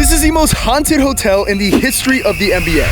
This is the most haunted hotel in the history of the NBA.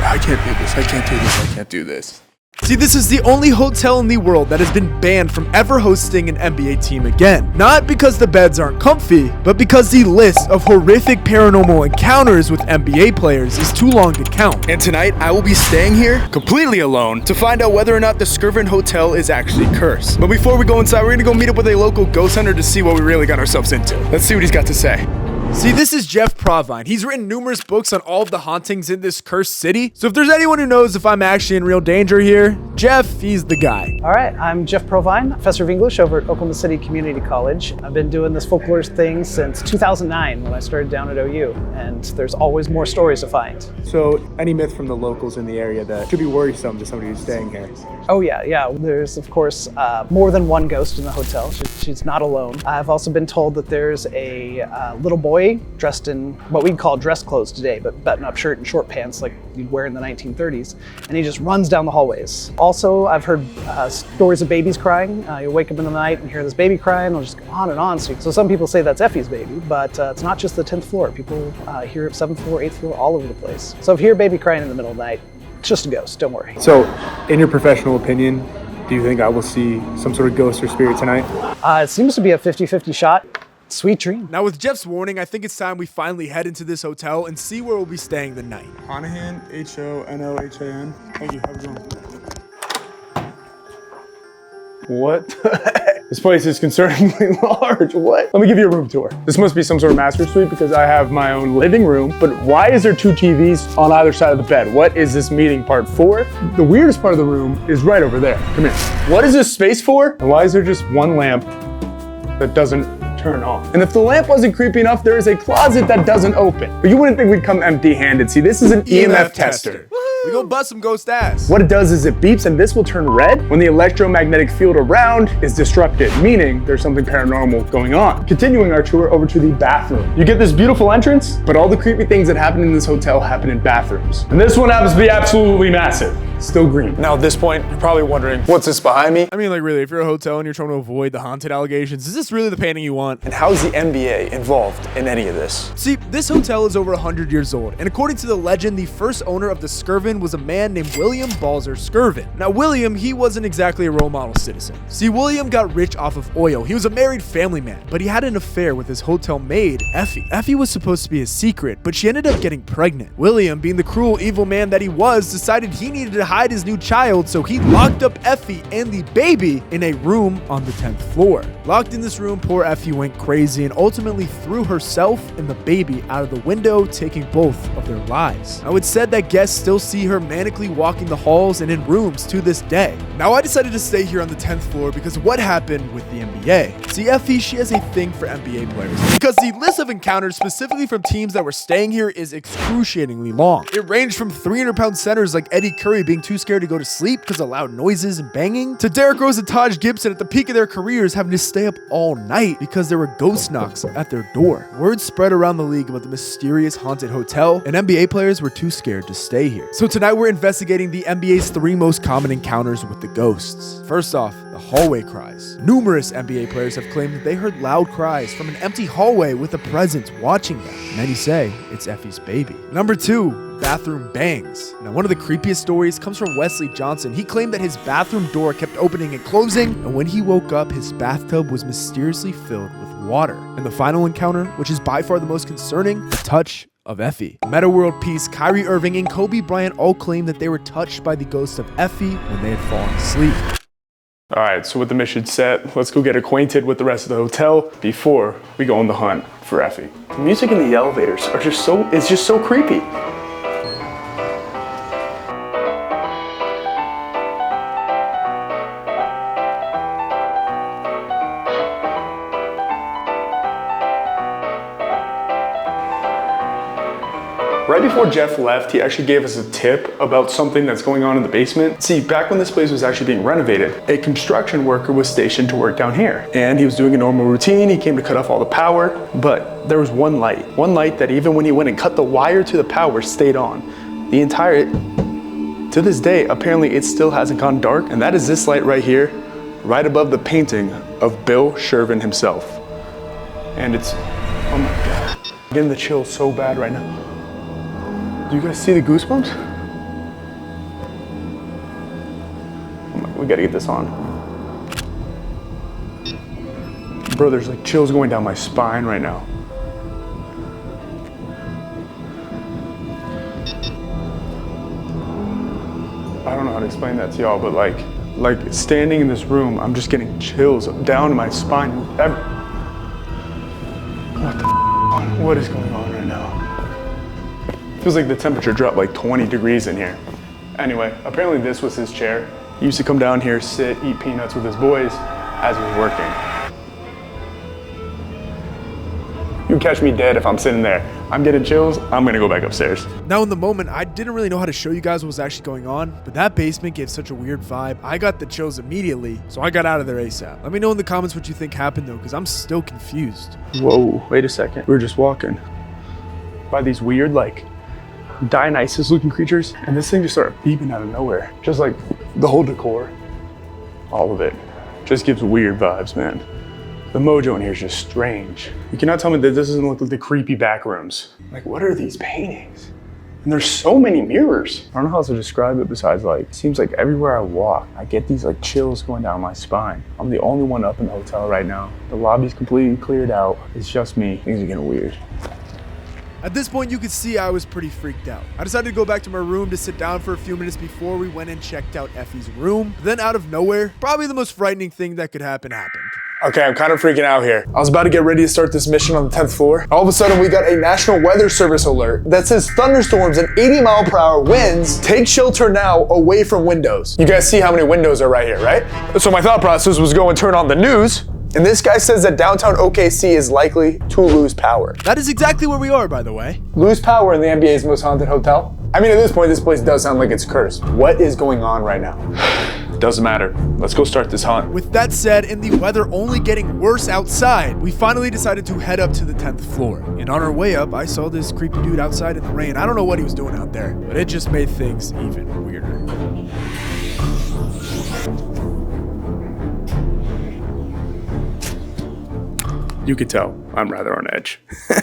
I can't do this, I can't do this, I can't do this. See, this is the only hotel in the world that has been banned from ever hosting an NBA team again. Not because the beds aren't comfy, but because the list of horrific paranormal encounters with NBA players is too long to count. And tonight, I will be staying here completely alone to find out whether or not the Skirvin Hotel is actually cursed. But before we go inside, we're gonna go meet up with a local ghost hunter to see what we really got ourselves into. Let's see what he's got to say. See, this is Jeff Provine. He's written numerous books on all of the hauntings in this cursed city. So if there's anyone who knows if I'm actually in real danger here, Jeff, he's the guy. All right, I'm Jeff Provine, professor of English over at Oklahoma City Community College. I've been doing this folklore thing since 2009 when I started down at OU, and there's always more stories to find. So, any myth from the locals in the area that could be worrisome to somebody who's staying here? Oh yeah. There's, of course, more than one ghost in the hotel. She's not alone. I've also been told that there's a little boy dressed in what we'd call dress clothes today, but button-up shirt and short pants like you'd wear in the 1930s, and he just runs down the hallways. Also, I've heard stories of babies crying. You wake up in the night and hear this baby crying. It'll just go on and on. So some people say that's Effie's baby, but it's not just the 10th floor. People hear it 7th floor, 8th floor, all over the place. So if you hear a baby crying in the middle of the night, it's just a ghost, don't worry. So, in your professional opinion, do you think I will see some sort of ghost or spirit tonight? It seems to be a 50-50 shot. Sweet dream. Now with Jeff's warning, I think it's time we finally head into this hotel and see where we'll be staying the night. Honohan, Honohan. Thank you, have a good one. What the heck? This place is concerningly large. What? Let me give you a room tour. This must be some sort of master suite because I have my own living room, but why is there 2 TVs on either side of the bed? What is this meeting part for? The weirdest part of the room is right over there. Come here. What is this space for? And why is there just one lamp that doesn't turn on? And if the lamp wasn't creepy enough, there is a closet that doesn't open. But you wouldn't think we'd come empty-handed. See, this is an EMF tester. We go bust some ghost ass. What it does is it beeps and this will turn red when the electromagnetic field around is disrupted, meaning there's something paranormal going on. Continuing our tour over to the bathroom. You get this beautiful entrance, but all the creepy things that happen in this hotel happen in bathrooms. And this one happens to be absolutely massive. Still green. Now at this point, you're probably wondering, what's this behind me? I mean, like really, if you're a hotel and you're trying to avoid the haunted allegations, is this really the painting you want? And how's the NBA involved in any of this? See, this hotel is over 100 years old, and according to the legend, the first owner of the Skirvin was a man named William Balzer Skirvin. Now, William, he wasn't exactly a role model citizen. See, William got rich off of oil. He was a married family man, but he had an affair with his hotel maid, Effie. Effie was supposed to be his secret, but she ended up getting pregnant. William, being the cruel, evil man that he was, decided he needed to hide his new child, so he locked up Effie and the baby in a room on the 10th floor. Locked in this room, poor Effie went crazy and ultimately threw herself and the baby out of the window, taking both of their lives. Now, it's said that guests still see her manically walking the halls and in rooms to this day. Now, I decided to stay here on the 10th floor because of what happened with the NBA. See, Effie, she has a thing for NBA players because the list of encounters specifically from teams that were staying here is excruciatingly long. It ranged from 300-pound centers like Eddie Curry being too scared to go to sleep because of loud noises and banging, to Derrick Rose and Taj Gibson at the peak of their careers having to stay up all night because there were ghost knocks at their door. Word spread around the league about the mysterious haunted hotel, and NBA players were too scared to stay here. So tonight we're investigating the NBA's 3 most common encounters with the ghosts. First off, the hallway cries. Numerous NBA players have claimed that they heard loud cries from an empty hallway with a presence watching them. Many say it's Effie's baby. Number 2, bathroom bangs. Now, one of the creepiest stories comes from Wesley Johnson. He claimed that his bathroom door kept opening and closing, and when he woke up, his bathtub was mysteriously filled with water. And the final encounter, which is by far the most concerning, the touch of Effie. Meta World Peace, Kyrie Irving, and Kobe Bryant all claimed that they were touched by the ghost of Effie when they had fallen asleep. All right, so with the mission set, let's go get acquainted with the rest of the hotel before we go on the hunt for Effie. The music in the elevators are just so creepy. Right before Jeff left, he actually gave us a tip about something that's going on in the basement. See, back when this place was actually being renovated, a construction worker was stationed to work down here. And he was doing a normal routine. He came to cut off all the power, but there was one light that even when he went and cut the wire to the power stayed on. To this day, apparently it still hasn't gone dark. And that is this light right here, right above the painting of Bill Skirvin himself. And it's Oh my God. I'm getting the chills so bad right now. Do you guys see the goosebumps? Oh my, we gotta get this on. Bro, there's like chills going down my spine right now. I don't know how to explain that to y'all, but like standing in this room, I'm just getting chills down my spine. What is going on right now? Feels like the temperature dropped like 20 degrees in here. Anyway, apparently this was his chair. He used to come down here, sit, eat peanuts with his boys as he was working. You can catch me dead if I'm sitting there. I'm getting chills, I'm gonna go back upstairs. Now in the moment, I didn't really know how to show you guys what was actually going on, but that basement gave such a weird vibe. I got the chills immediately, so I got out of there ASAP. Let me know in the comments what you think happened though, because I'm still confused. Whoa, wait a second. We were just walking by these weird, like, Dionysus looking creatures, and this thing just started beeping out of nowhere. Just like the whole decor, all of it, just gives weird vibes, man. The mojo in here is just strange. You cannot tell me that this doesn't look like the creepy back rooms. Like, what are these paintings? And there's so many mirrors. I don't know how else to describe it besides like, it seems like everywhere I walk, I get these like chills going down my spine. I'm the only one up in the hotel right now. The lobby's completely cleared out. It's just me. Things are getting weird. At this point, you could see I was pretty freaked out. I decided to go back to my room to sit down for a few minutes before we went and checked out Effie's room. Then out of nowhere, probably the most frightening thing that could happen happened. Okay, I'm kind of freaking out here. I was about to get ready to start this mission on the 10th floor. All of a sudden, we got a National Weather Service alert that says thunderstorms and 80-mile-per-hour winds. Take shelter now away from windows. You guys see how many windows are right here, right? So my thought process was go and turn on the news. And this guy says that downtown OKC is likely to lose power. That is exactly where we are, by the way. Lose power in the NBA's most haunted hotel? I mean, at this point, this place does sound like it's cursed. What is going on right now? Doesn't matter. Let's go start this hunt. With that said, and the weather only getting worse outside, we finally decided to head up to the 10th floor. And on our way up, I saw this creepy dude outside in the rain. I don't know what he was doing out there, but it just made things even weirder. You could tell I'm rather on edge. We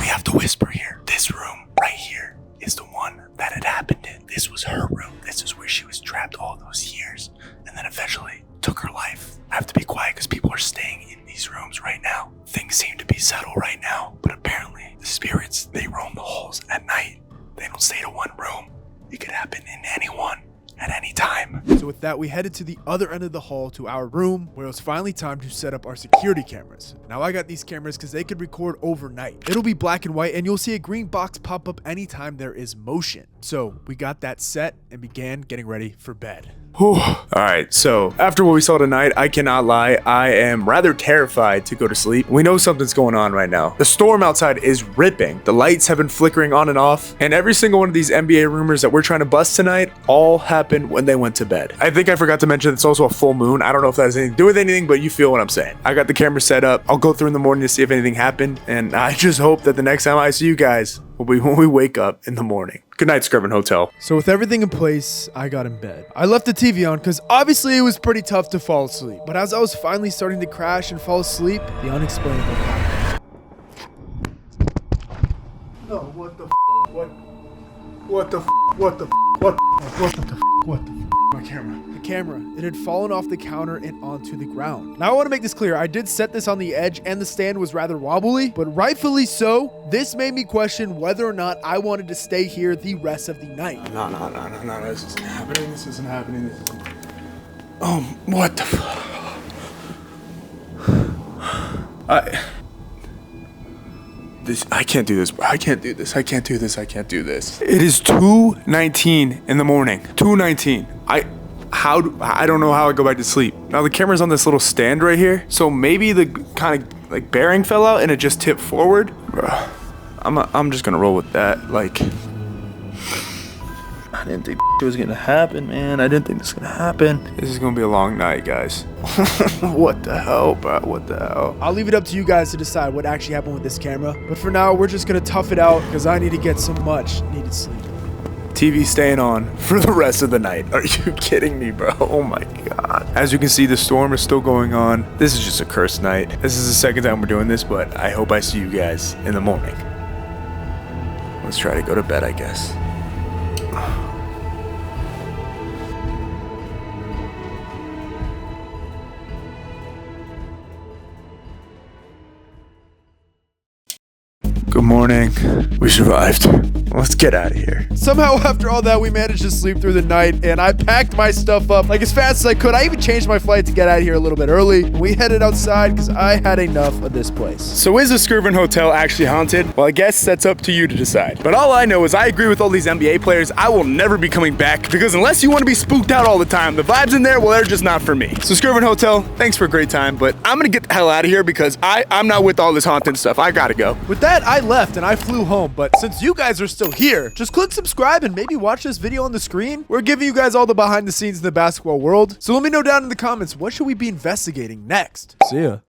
have to whisper here. This room right here is the one that it happened in. This was her room. This is where she was trapped all those years and then eventually took her life. I have to be quiet because people are staying in these rooms right now. Things seem to be settled right now, but apparently the spirits, they roam the halls at night. They don't stay to one room. It could happen in anyone at any time. So with that, we headed to the other end of the hall to our room, where it was finally time to set up our security cameras. Now I got these cameras because they could record overnight. It'll be black and white, and you'll see a green box pop up anytime there is motion. So we got that set and began getting ready for bed. Whew. All right, so after what we saw tonight, I cannot lie, I am rather terrified to go to sleep. We know something's going on right now. The storm outside is ripping. The lights have been flickering on and off, and every single one of these NBA rumors that we're trying to bust tonight all happened when they went to bed. I think I forgot to mention it's also a full moon. I don't know if that has anything to do with anything, but you feel what I'm saying. I got the camera set up. I'll go through in the morning to see if anything happened, and I just hope that the next time I see you guys will be when we wake up in the morning. Good night, Skirvin Hotel. So with everything in place, I got in bed. I left the TV on because obviously it was pretty tough to fall asleep. But as I was finally starting to crash and fall asleep, the unexplainable happened. No, what the What the What the What the My camera. The camera, it had fallen off the counter and onto the ground. Now I want to make this clear. I did set this on the edge and the stand was rather wobbly, but rightfully so. This made me question whether or not I wanted to stay here the rest of the night. No, this isn't happening. This isn't happening. What the I can't do this. I can't do this. I can't do this. I can't do this. It is 2:19 in the morning. 2:19. I don't know how I go back to sleep. Now the camera's on this little stand right here, so maybe the kind of like bearing fell out and it just tipped forward. Bruh, I'm just gonna roll with that. Like, I didn't think it was gonna happen, man. I didn't think this was gonna happen. This is gonna be a long night, guys. What the hell, bro? What the hell? I'll leave it up to you guys to decide what actually happened with this camera. But for now, we're just gonna tough it out because I need to get some much needed sleep. TV staying on for the rest of the night. Are you kidding me, bro? Oh my God. As you can see, the storm is still going on. This is just a cursed night. This is the second time we're doing this, but I hope I see you guys in the morning. Let's try to go to bed, I guess. Good morning. We survived. Let's get out of here. Somehow, after all that, we managed to sleep through the night, and I packed my stuff up like as fast as I could. I even changed my flight to get out of here a little bit early. We headed outside because I had enough of this place. So is the Skirvin Hotel actually haunted? Well, I guess that's up to you to decide. But all I know is I agree with all these NBA players. I will never be coming back because unless you want to be spooked out all the time, the vibes in there, well, they're just not for me. So Skirvin Hotel, thanks for a great time, but I'm gonna get the hell out of here because I'm not with all this haunted stuff. I gotta go. With that, I left and I flew home, but since you guys are still here, just click subscribe and maybe watch this video on the screen. We're giving you guys all the behind the scenes in the basketball world. So let me know down in the comments, what should we be investigating next? See ya.